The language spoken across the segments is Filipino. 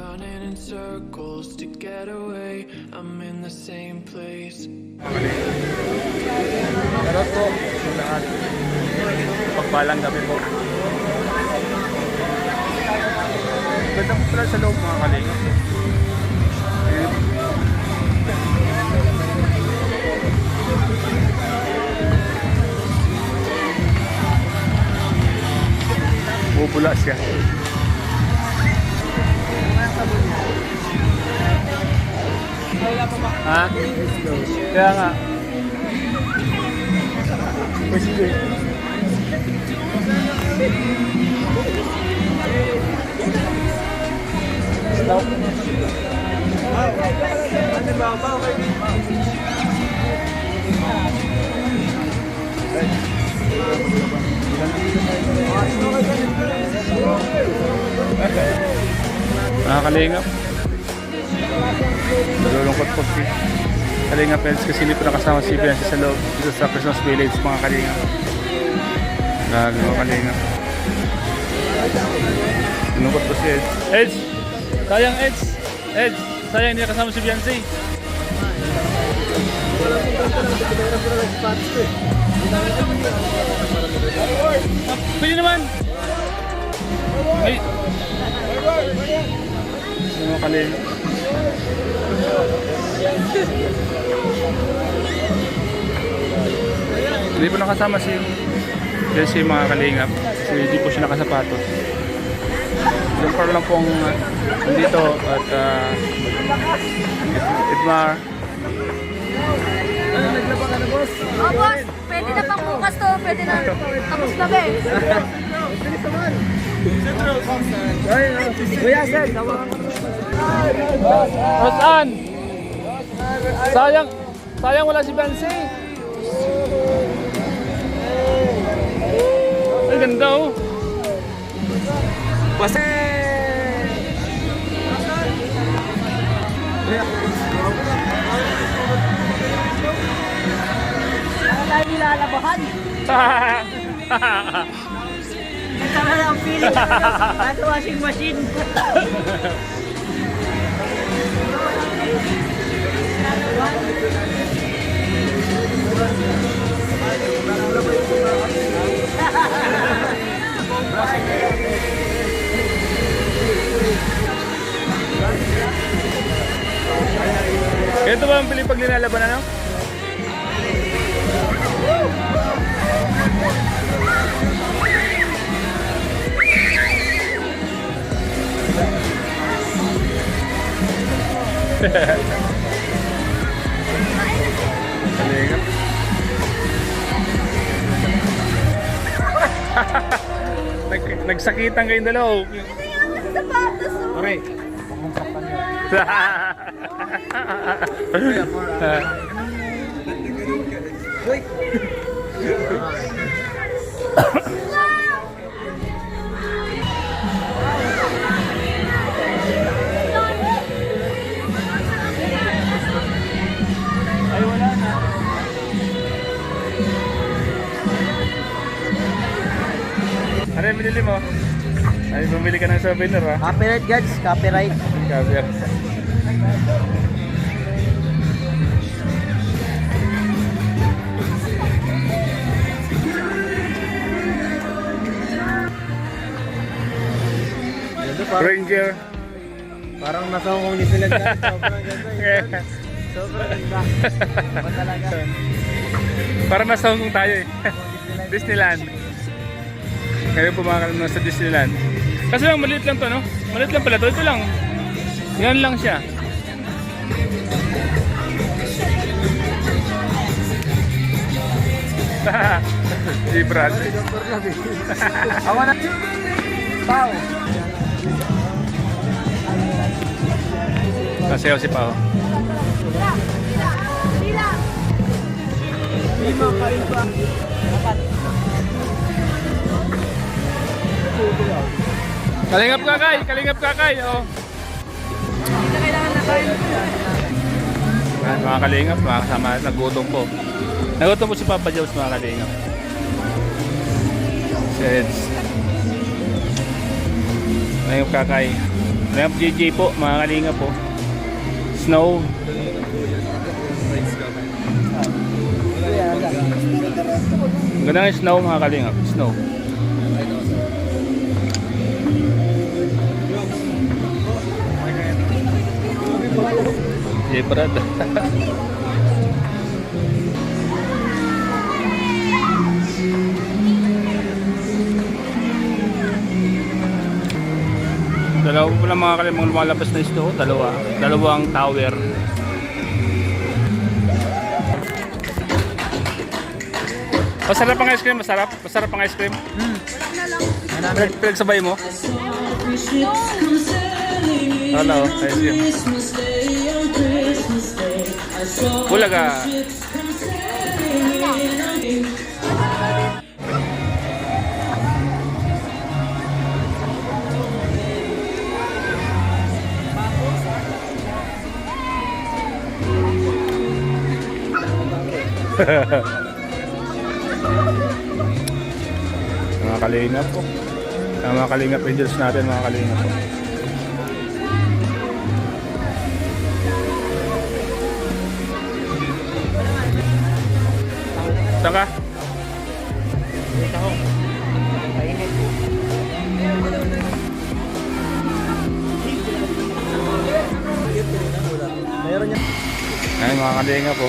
running in circles to get away. I'm in the same place. Charot po sa lahat. Pagpalang gabi po. Ganda po pala sa loob mga kalingap. Bubula siya. Ha? Kaya nga. Sige. Stop. Ano ba? Kalingap. Nalulungkot po si Kalingap Pels kasi hindi po nakasama si Bianca sa loob dito sa Christmas Village mga Kalingap. Grabe mga Kalingap. Nalulungkot po si Edge. Edge! Sayang Edge! Edge! Sayang hindi nakasama si Bianca. Pwede naman! Ay! Mga Kalingap. Hindi po nakasama si Jesse mga Kalingap kasi hindi po siya nakasapatos. Jumper lang pong nandito at Itmar. Naglaba ka na, boss? Oh, boss! Pwede na pang bukas to. Pwede na. Tapos na ba eh? Kuya, sir! Rosan! Sayang wala si Bansi. Ay, ganda oh. Basta! Ano tayo nilalabahan? Ito na lang ang feeling ko. Nasa washing machine. Ito ba ang pili pag linalaban ano? Kalingap. Nagsakitan kayong dalaw. Sapatos oh. Okay. Ay, wala na. Ano yung binili mo? Ay, bumili ka ng souvenir ha? Copyright guys, copyright. Copyright. Ranger. Parang nasa Hong Kong Disneyland guys. Sobrang ganda yun. Sobrang ganda. Ba talaga? Parang nasa Hong Kong tayo eh. Disneyland. Ngayon pumakal na sa Disneyland. Kasi lang maliit lang to no? Maliit lang pala to. Ito lang. Yan lang siya. Si Brad. Awa na. Pao. Kasayaw si Pao. Lima kain pa. Apat. Kalingap kakay! Kalingap kakay! Oh. Hindi na kailangan na kain. Yan, mga kalingap, mga kasama, nagutom po. Nagutom po si Papa Jones mga kalingap. Si Eds. Kalingap kakay. Lamp JJ po, mga kalinga po. Snow. Ganda nga yung snow, mga kalinga. Snow. Jay Parad. Dalawa po lang mga kalimang lumalabas na ito. Dalawang tower. Masarap ang ice cream, masarap. Masarap ang ice cream. Pinagsabay mo? Hello, ice cream. Bulaga. Mga kalingap po. Mga kalingap angels natin, mga kalingap po. Saan ka? Dito ako. Painit. Meron niya. Ayun mga kalingap po.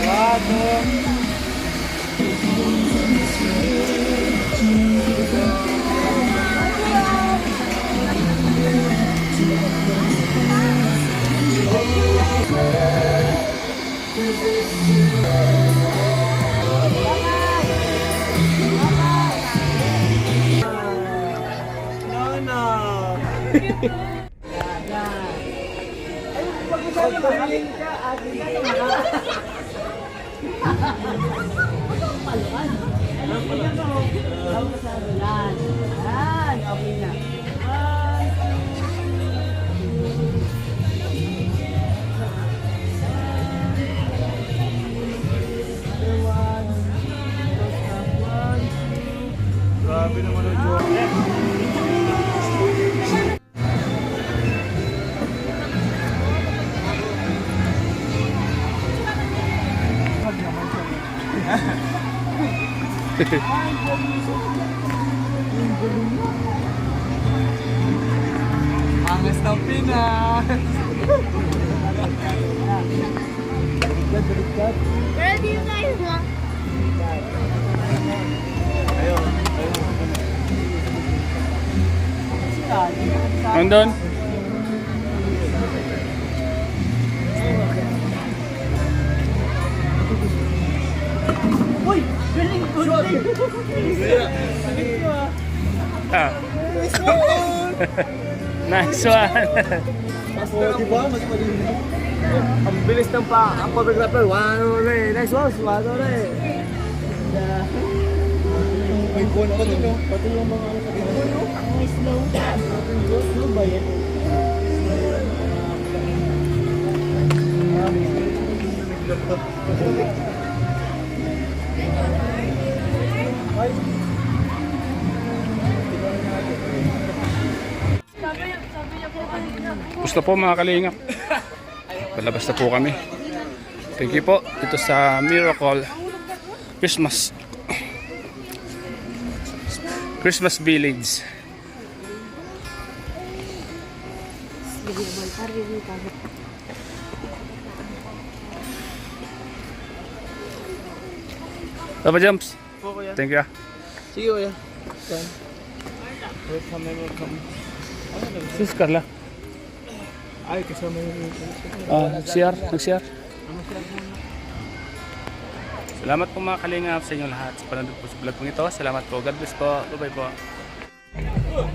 Wato. Grabe naman ang joke. Angas ng Pinas! Baliktad. Where do you guys want? Ayun. Andun? Uy! Galing ko! Ah. Nice one. Di ba? Mas malinis. Ang bilis ng ang photographer. Wano na eh. Nice one. Wano na eh. May phone pa dito. Pati yung mga ano sa dito. Ang slow. Ano ba yan? Gusto po mga kalingap. Palabas na po kami. Thank you po. Dito sa Miracle Christmas Village. Papa Jumps. Po kuya. Thank you. Sige kuya. Saan? Welcome. Sis Carla. Ay, kasama yung Nag-share. Salamat po mga kalingap sa inyong lahat sa panonood po sa vlog po ito. Salamat po. God bless po. Bye-bye po.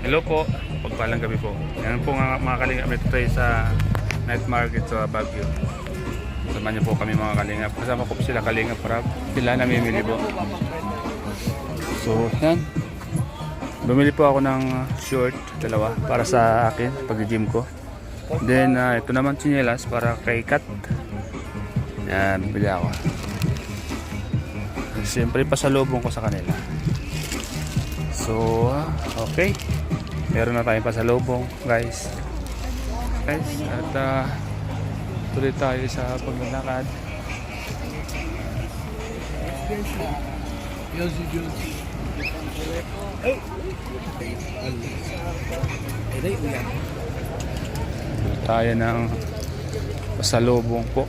Hello po. Pagpalang gabi po. Yan po mga kalingap. Ito tayo sa night market sa Baguio. Samahan niyo po kami mga kalingap. Kasama ko po sila kalingap para sila namimili po. So, yan. Bumili po ako ng short, dalawa, para sa akin, pag-gym ko. Then, ito naman tsinelas para kay Kat. Yan, bibili ako. Siyempre, pasalubong ko sa kanila. So, okay. Meron na tayong pasalubong, guys. Guys, at tuloy tayo sa paglalakad. Tayo ng pasalubong po.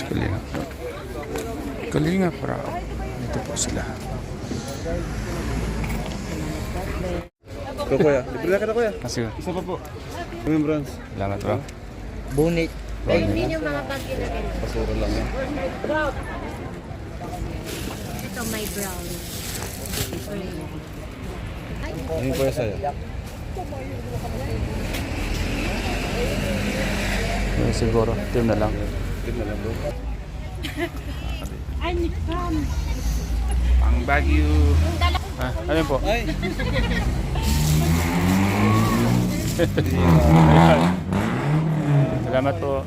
Kalinga. Kalinga para dito po sila. Kuya, libre na kita kuya. Sige. Isa pa po. Remembrance. Salamat bro. Bonnet. Ay, hindi nyo mga pag ginagawa. Basura lang yan. Ito may brown. Ano po sa'yo? Siguro, team na lang. Tip na lang bro. Ay, from. Ang Baguio. Ano po? Ay! Salamat po.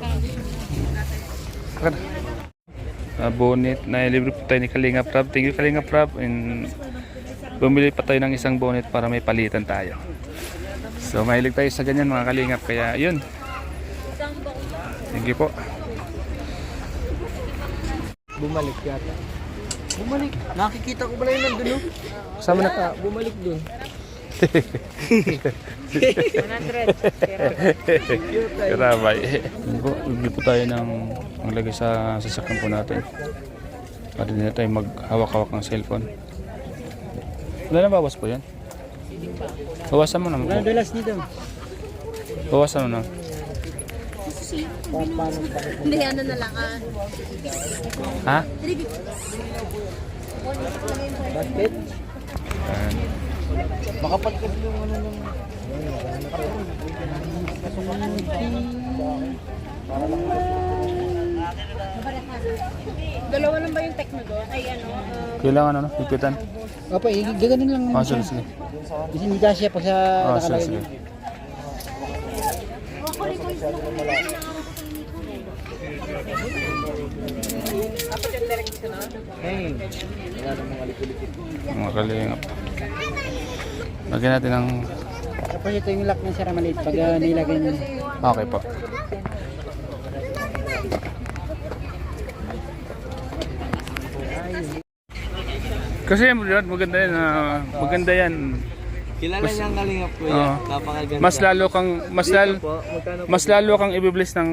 Bonnet na libre po tayo ni Kalinga Prab. Thank you Kalinga Prab. And bumili pa tayo ng isang bonnet para may palitan tayo. So mahilig tayo sa ganyan mga Kalingap. Kaya yun. Thank you po. Bumalik yata. Bumalik. Nakikita ko pala yun nandun no? Kasama na. Bumalik dun. 100. Karabay. Bibili po tayo ng maglagay sa sasakyan po natin. Para hindi na tayo maghawak-hawak ng cellphone. Wala na bawas po yan? Bawasan mo naman po. Dalas nito. Bawasan mo na. Hindi, ano na lang. Ha? Basket. Ayan. Makapal kasi yung ano nung... Dalawa lang ba yung techno doon? Ay, ano? Kailangan ano? Higpitan? Opo, gano'n lang. Sige, sige. Kasi hindi kasi pag sa Sige, nakalagay sige. niyo. Hey, wala nang mga likulipit. Mga Kalingap. Lagyan natin ng... Tapos ito yung lock ng saramalit pag nilagay niyo. Okay po. Kasi maganda yan. Maganda yan. Kilala niya ang kalingap ko Oo. yan. Napakaganda. Mas lalo kang ibibless ng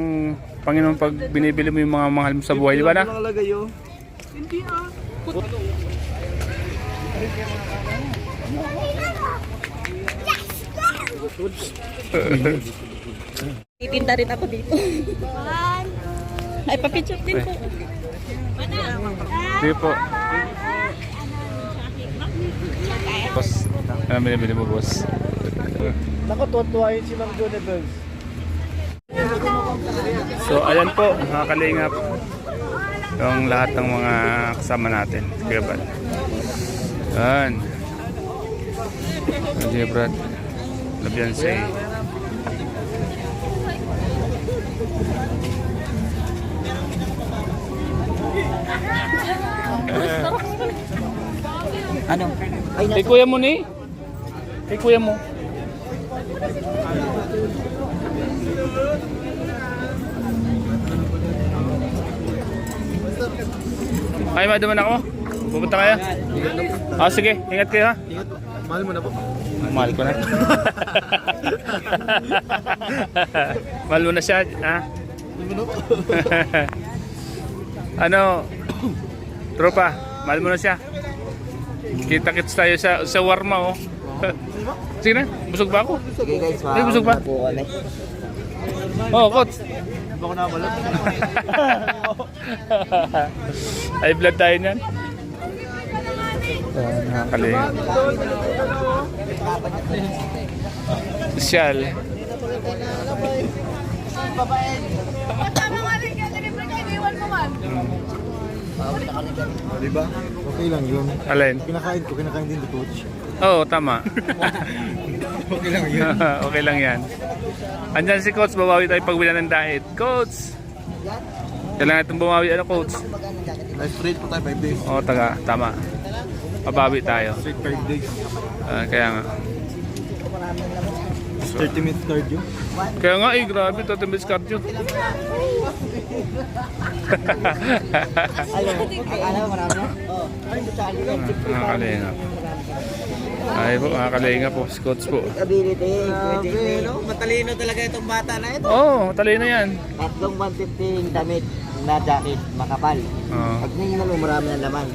Panginoon pag binibili mo yung mga mahal mo sa buhay, di ba na? Nakalagay yun. Titinda rin ako dito. Ay, papicture din po. Sige po. Boss, ano binibili mo, boss? Naku, tuwa yun si Ma'am Jonathan. So, ayan po, mga Kalingap. Yung lahat ng mga kasama natin. Kaya ba? Ayan. Okay, Brad. Labianse. Ano? Ay, Kay kuya mo ni? Kay kuya mo. Ay, madaman ako. Pupunta kaya? Sige. Ingat kayo ha. mahal mo na po. Mahal ko na. Mahal mo na siya, ha? Ano? Tropa, mahal mo na siya. Kita-kits tayo sa warma, oh. Sige na, busog ba ako? Sige guys, Ay, busog ba? po kami. Oo, coach. Bako na balot. Ay, blood tayo niyan. Nakakalingan. Sosyal. Diba? Okay lang yun. Alin? Kinakain din the coach. Oo, tama. Okay lang yun. Okay lang yan. Andyan si Coach, babawi tayo pagbilan ng diet. Coach! Kailangan itong bumawi, ano Coach? Straight po tayo 5 days. Oo, tama. Babawi tayo. Straight 5 days. Kaya nga. 30 minutes cardio. Kaya nga grabe, 30 minutes cardio. Alam mo marami na? Oo. Mga kalinga. Ay po, mga kalinga po, si Coach po. Ability. No? Matalino talaga itong bata na ito. Oo, talino yan. Tatlong 150 damit na jacket, makapal. Oo. Pag ninyo mo, marami na laman.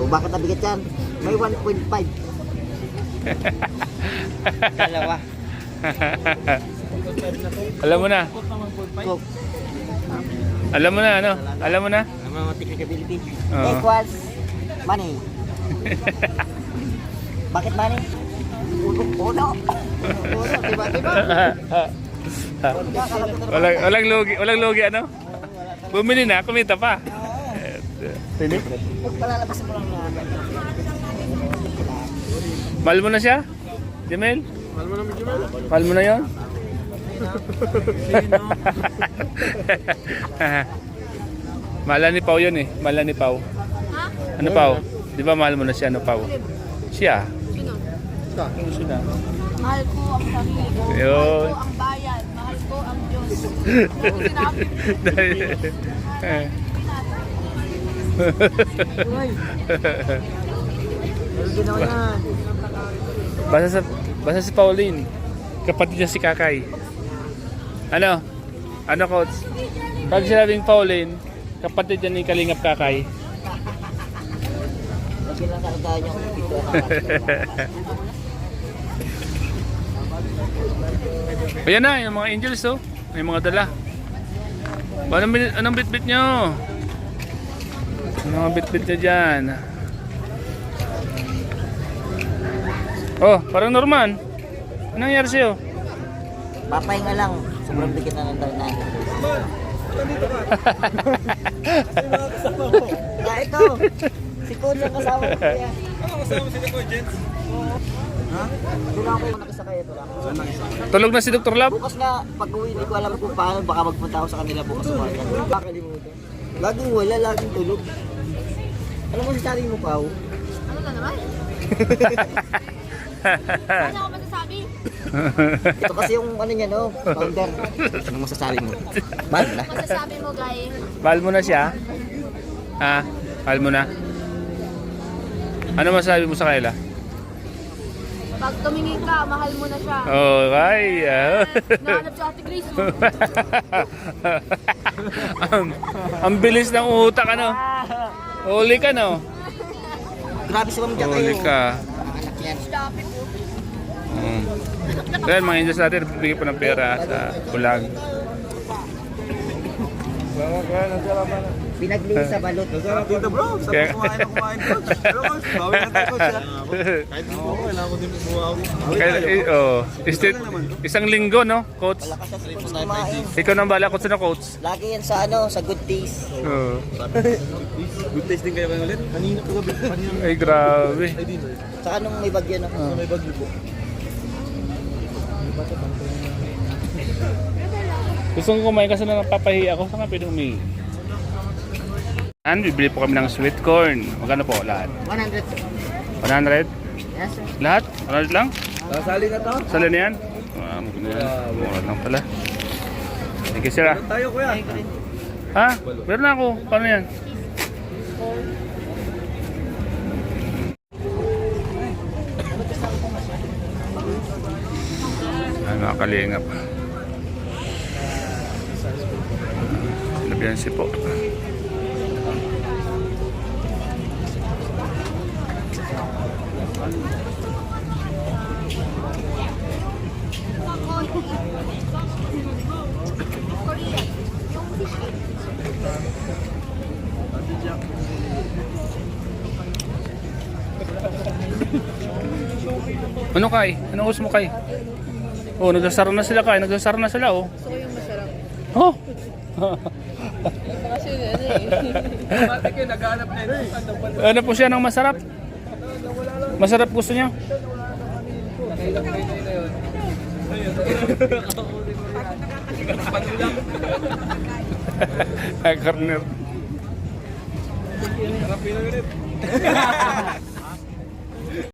O bakit nabigat yan? May 1.5. Dalawa. Alam mo na. Coke. Alam mo na, ano? Alam mo na? Ang mga technicability. Oo. Equals money. Bakit money? Uno. Uno, diba? Walang logi, ano? Bumili na, kumita pa. Tinik? Palalabas mo lang yan. Mahal mo na siya? Jamel? Mahal mo naman, Jumal. Mahal mo na yun? Mahal ni Pao yun eh. Mahal ni Pao. Ha? Ano Pao? Di ba mahal mo na siya, ano Pao? Siya. Sino? Siya. Mahal ko ang sarili ko. Yun. Mahal ko ang bayan. Mahal ko ang Diyos. Ano sinabi? Ano ginawa yan? Basta si Pauline. Kapatid niya si Kakay. Ano? Ano Coach? Pag sinabing Pauline, kapatid niya ni Kalingap Kakay. Lagi lang nakatahan niya kung dito. Ayan na, yung mga angels oh. May mga dala. Anong bit-bit nyo? Anong mga bit-bit nyo dyan? Oh, parang Norman. Anong nangyari sa'yo? Papahinga lang. Sobrang bigit na ng dala. Ah, ito. Si Kuya lang kasama ko kaya. Ano kasama si Kuya Jens? Ha? Doon ako yung nakisakay ito lang. Tulog na si Dr. Lab? Bukas nga, pag uwi, hindi ko alam kung paano. Baka magpunta ako sa kanila bukas sa market. Pakalimutan. Laging wala, laging tulog. Ano mo sasabi mo, Pao? Ano na naman? Ano ako masasabi? Ito kasi yung ano niya, no? Founder. Ano mo sasabi mo? Mahal na. Masasabi mo, guys. Mahal mo na siya? Ha? Mahal mo na? Ano masasabi mo sa kanila? Pag tumingin ka, mahal mo na siya. Okay. Nahanap si Ate Grace. Ang bilis ng utak, ano? Huli ka, no? Grabe si Ma'am Jack kayo. Huli ka. Anak yan. Kaya mga angels natin, bibigyan po ng pera sa bulag. Pinaglinis sa balot. Dito bro, sa Kaya- kumain na kumain coach. Pero coach, bawi na tayo coach. Kahit mo ako, kailangan ko din bumawi. Isang linggo, no, coach? Malakas sa sipos kumain. Ikaw nang bala, coach na coach. Lagi yan sa ano, sa good taste. Oo. Good taste din kayo kayo ulit. Kanina po gabi. Kanina. Ay, grabe. Ay din. Saka nung may bagyo na. So may bagyo po. Gusto kong kumain kasi na napapahiya ako. Saan nga pwede humingi? Bibili po kami ng sweet corn. Magkano po lahat? 100. 100? Yes sir. Lahat? 100 lang? Sali na to. Sali na yan? Maganda yan. Mura lang pala. Thank you, sir. Ah. Tayo kuya. Ha? Meron na ako. Paano yan? Mga kalingap. Labihan si po. Ano kay? Ano gusto mo kay? Oh, nagsasara na sila kay. Nagsasara na sila oh. Gusto ko yung masarap. Oh. Kasi ano eh. Bakit kayo naghanap na ito? Ano po siya ng masarap? Masarap gusto niya? Nakailang kayo na Corner. Harapin na ulit.